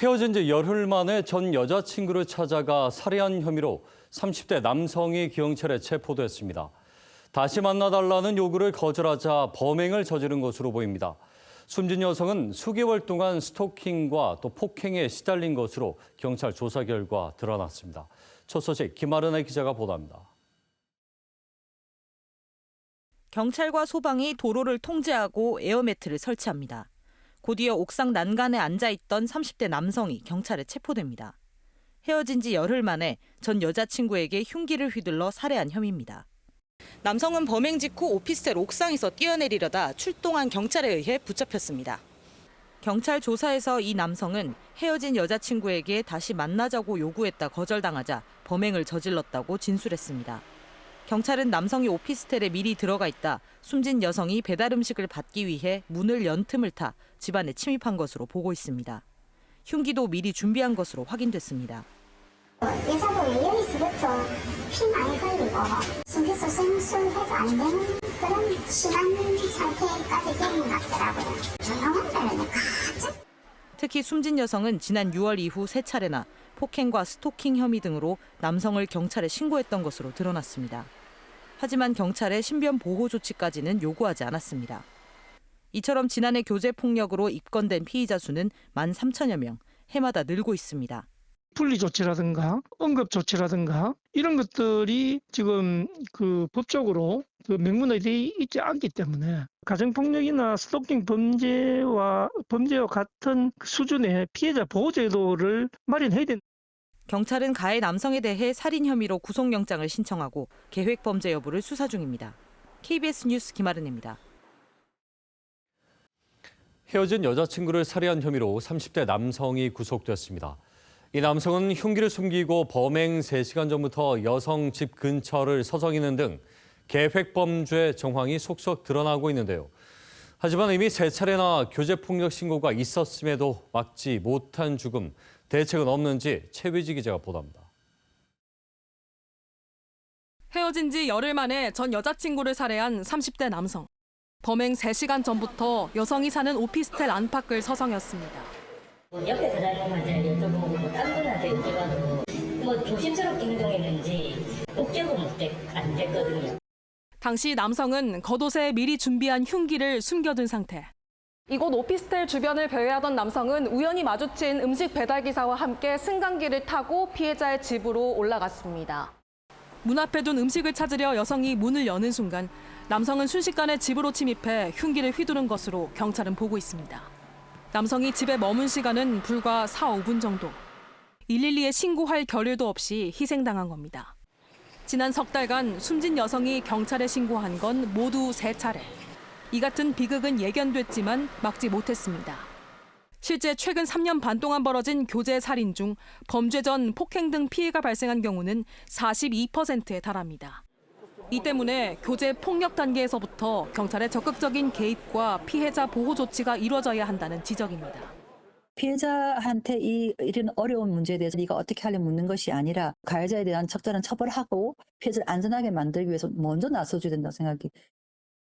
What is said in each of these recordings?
헤어진 지 열흘 만에 전 여자친구를 찾아가 살해한 혐의로 30대 남성이 경찰에 체포됐습니다. 다시 만나달라는 요구를 거절하자 범행을 저지른 것으로 보입니다. 숨진 여성은 수개월 동안 스토킹과 또 폭행에 시달린 것으로 경찰 조사 결과 드러났습니다. 첫 소식 김아른의 기자가 보도합니다. 경찰과 소방이 도로를 통제하고 에어매트를 설치합니다. 곧이어 옥상 난간에 앉아있던 30대 남성이 경찰에 체포됩니다. 헤어진 지 열흘 만에 전 여자친구에게 흉기를 휘둘러 살해한 혐의입니다. 남성은 범행 직후 오피스텔 옥상에서 뛰어내리려다 출동한 경찰에 의해 붙잡혔습니다. 경찰 조사에서 이 남성은 헤어진 여자친구에게 다시 만나자고 요구했다 거절당하자 범행을 저질렀다고 진술했습니다. 경찰은 남성이 오피스텔에 미리 들어가 있다 숨진 여성이 배달 음식을 받기 위해 문을 연 틈을 타 집안에 침입한 것으로 보고 있습니다. 흉기도 미리 준비한 것으로 확인됐습니다. 여자분이 여기서부터 피 많이 흘리고 심폐소 생술해도 안 되는 그런 시간 상태까지 되는 것 같더라고요. 조용한다는데 갑자기. 특히 숨진 여성은 지난 6월 이후 3차례나 폭행과 스토킹 혐의 등으로 남성을 경찰에 신고했던 것으로 드러났습니다. 하지만 경찰의 신변 보호 조치까지는 요구하지 않았습니다. 이처럼 지난해 교제 폭력으로 입건된 피의자 수는 13,000여 명, 해마다 늘고 있습니다. 분리 조치라든가 응급 조치라든가 이런 것들이 지금 법적으로 명문화되어 있지 않기 때문에 가정폭력이나 스토킹 범죄와 같은 수준의 피해자 보호제도를 마련해야 된다. 경찰은 가해 남성에 대해 살인 혐의로 구속영장을 신청하고 계획범죄 여부를 수사 중입니다. KBS 뉴스 김아른입니다. 헤어진 여자친구를 살해한 혐의로 30대 남성이 구속됐습니다. 이 남성은 흉기를 숨기고 범행 3시간 전부터 여성 집 근처를 서성이는 등 계획범죄 정황이 속속 드러나고 있는데요. 하지만 이미 3차례나 교제폭력 신고가 있었음에도 막지 못한 죽음, 대책은 없는지 최위지 기자가 보도합니다. 헤어진 지 열흘 만에 전 여자친구를 살해한 30대 남성. 범행 3시간 전부터 여성이 사는 오피스텔 안팎을 서성였습니다. 옆에 사장님 환자를 여쭤보고 딴 분한테 여쭤봐도 조심스럽게 행동했는지 억제고 안 됐거든요. 당시 남성은 겉옷에 미리 준비한 흉기를 숨겨둔 상태. 이곳 오피스텔 주변을 배회하던 남성은 우연히 마주친 음식 배달 기사와 함께 승강기를 타고 피해자의 집으로 올라갔습니다. 문 앞에 둔 음식을 찾으려 여성이 문을 여는 순간 남성은 순식간에 집으로 침입해 흉기를 휘두른 것으로 경찰은 보고 있습니다. 남성이 집에 머문 시간은 불과 4-5분 정도. 112에 신고할 겨를도 없이 희생당한 겁니다. 지난 석 달간 숨진 여성이 경찰에 신고한 건 모두 3차례. 이 같은 비극은 예견됐지만 막지 못했습니다. 실제 최근 3년 반 동안 벌어진 교제 살인 중 범죄 전 폭행 등 피해가 발생한 경우는 42%에 달합니다. 이 때문에 교제 폭력 단계에서부터 경찰의 적극적인 개입과 피해자 보호 조치가 이루어져야 한다는 지적입니다. 피해자한테 이런 어려운 문제에 대해서 네가 어떻게 하려 묻는 것이 아니라 가해자에 대한 적절한 처벌하고 피해자를 안전하게 만들기 위해서 먼저 나서줘야 된다고 생각이.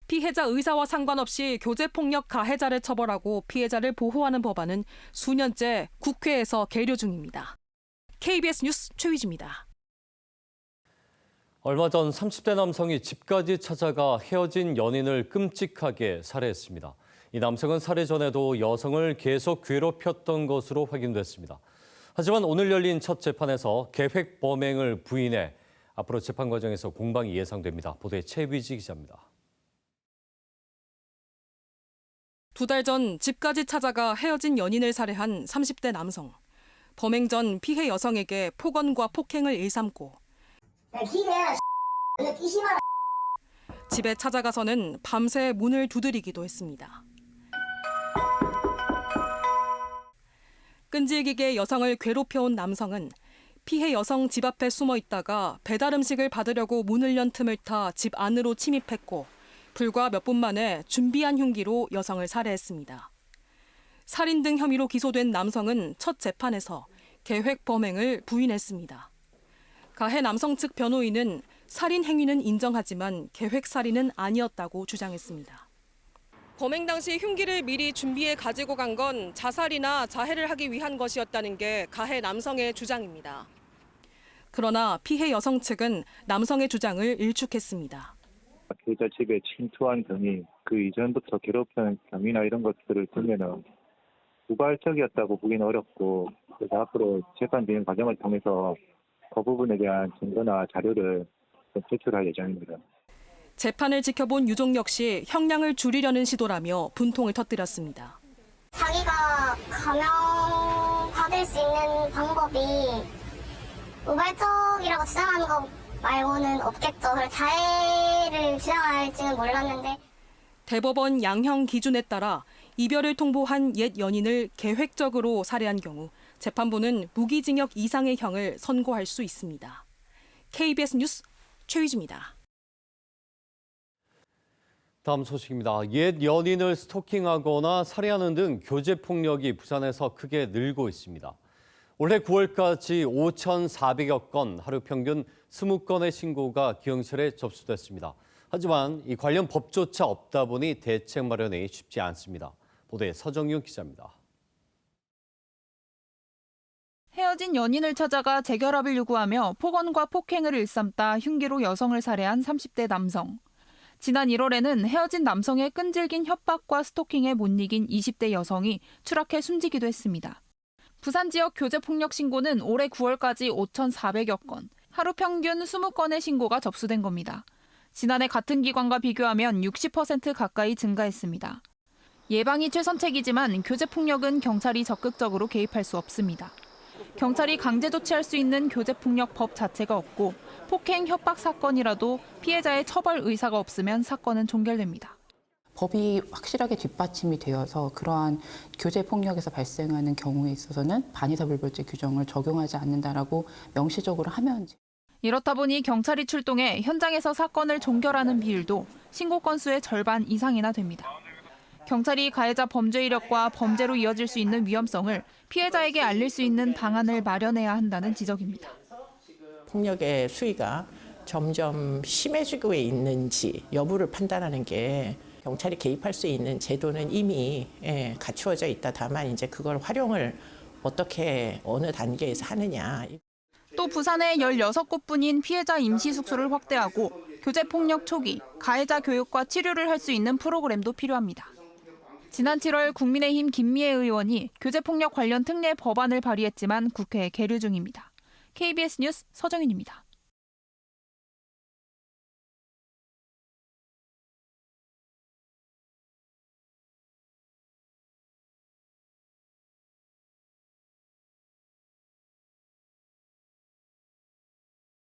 피해자 의사와 상관없이 교제폭력 가해자를 처벌하고 피해자를 보호하는 법안은 수년째 국회에서 계류 중입니다. KBS 뉴스 최위지입니다. 얼마 전 30대 남성이 집까지 찾아가 헤어진 연인을 끔찍하게 살해했습니다. 이 남성은 살해 전에도 여성을 계속 괴롭혔던 것으로 확인됐습니다. 하지만 오늘 열린 첫 재판에서 계획 범행을 부인해 앞으로 재판 과정에서 공방이 예상됩니다. 보도에 최위지 기자입니다. 2달 전 집까지 찾아가 헤어진 연인을 살해한 30대 남성. 범행 전 피해 여성에게 폭언과 폭행을 일삼고 집에 찾아가서는 밤새 문을 두드리기도 했습니다. 끈질기게 여성을 괴롭혀온 남성은 피해 여성 집 앞에 숨어 있다가 배달 음식을 받으려고 문을 연 틈을 타 집 안으로 침입했고 불과 몇 분 만에 준비한 흉기로 여성을 살해했습니다. 살인 등 혐의로 기소된 남성은 첫 재판에서 계획 범행을 부인했습니다. 가해 남성 측 변호인은 살인 행위는 인정하지만 계획 살인은 아니었다고 주장했습니다. 범행 당시 흉기를 미리 준비해 가지고 간 건 자살이나 자해를 하기 위한 것이었다는 게 가해 남성의 주장입니다. 그러나 피해 여성 측은 남성의 주장을 일축했습니다. 피해자 집에 침투한 경위, 그 이전부터 괴롭히는 경위나 이런 것들을 보면은 우발적이었다고 보기는 어렵고, 그래서 앞으로 재판 진행 과정을 통해서 그 부분에 대한 증거나 자료를 제출할 예정입니다. 재판을 지켜본 유족 역시 형량을 줄이려는 시도라며 분통을 터뜨렸습니다. 자기가 감형받을 수 있는 방법이 우발적이라고 주장하는 것 말고는 없겠죠. 그래서 자해를 주장할지는 몰랐는데. 대법원 양형 기준에 따라 이별을 통보한 옛 연인을 계획적으로 살해한 경우 재판부는 무기징역 이상의 형을 선고할 수 있습니다. KBS 뉴스 최유주입니다. 다음 소식입니다. 옛 연인을 스토킹하거나 살해하는 등 교제 폭력이 부산에서 크게 늘고 있습니다. 올해 9월까지 5,400여 건, 하루 평균 20건의 신고가 기흥실에 접수됐습니다. 하지만 이 관련 법조차 없다 보니 대책 마련이 쉽지 않습니다. 보도에 서정윤 기자입니다. 헤어진 연인을 찾아가 재결합을 요구하며 폭언과 폭행을 일삼다 흉기로 여성을 살해한 30대 남성. 지난 1월에는 헤어진 남성의 끈질긴 협박과 스토킹에 못 이긴 20대 여성이 추락해 숨지기도 했습니다. 부산 지역 교제폭력 신고는 올해 9월까지 5,400여 건, 하루 평균 20건의 신고가 접수된 겁니다. 지난해 같은 기간과 비교하면 60% 가까이 증가했습니다. 예방이 최선책이지만 교제폭력은 경찰이 적극적으로 개입할 수 없습니다. 경찰이 강제 조치할 수 있는 교제폭력법 자체가 없고 폭행, 협박 사건이라도 피해자의 처벌 의사가 없으면 사건은 종결됩니다. 법이 확실하게 뒷받침이 되어서 그러한 교제폭력에서 발생하는 경우에 있어서는 반의사불벌죄 규정을 적용하지 않는다라고 명시적으로 하면. 이렇다 보니 경찰이 출동해 현장에서 사건을 종결하는 비율도 신고 건수의 절반 이상이나 됩니다. 경찰이 가해자 범죄 이력과 범죄로 이어질 수 있는 위험성을 피해자에게 알릴 수 있는 방안을 마련해야 한다는 지적입니다. 폭력의 수위가 점점 심해지고 있는지 여부를 판단하는 게 경찰이 개입할 수 있는 제도는 이미 갖추어져 있다. 다만 이제 그걸 활용을 어떻게 어느 단계에서 하느냐. 또 부산에 16곳뿐인 피해자 임시 숙소를 확대하고 교제폭력 초기, 가해자 교육과 치료를 할 수 있는 프로그램도 필요합니다. 지난 7월 국민의힘 김미애 의원이 교제폭력 관련 특례 법안을 발의했지만 국회에 계류 중입니다. KBS 뉴스 서정윤입니다.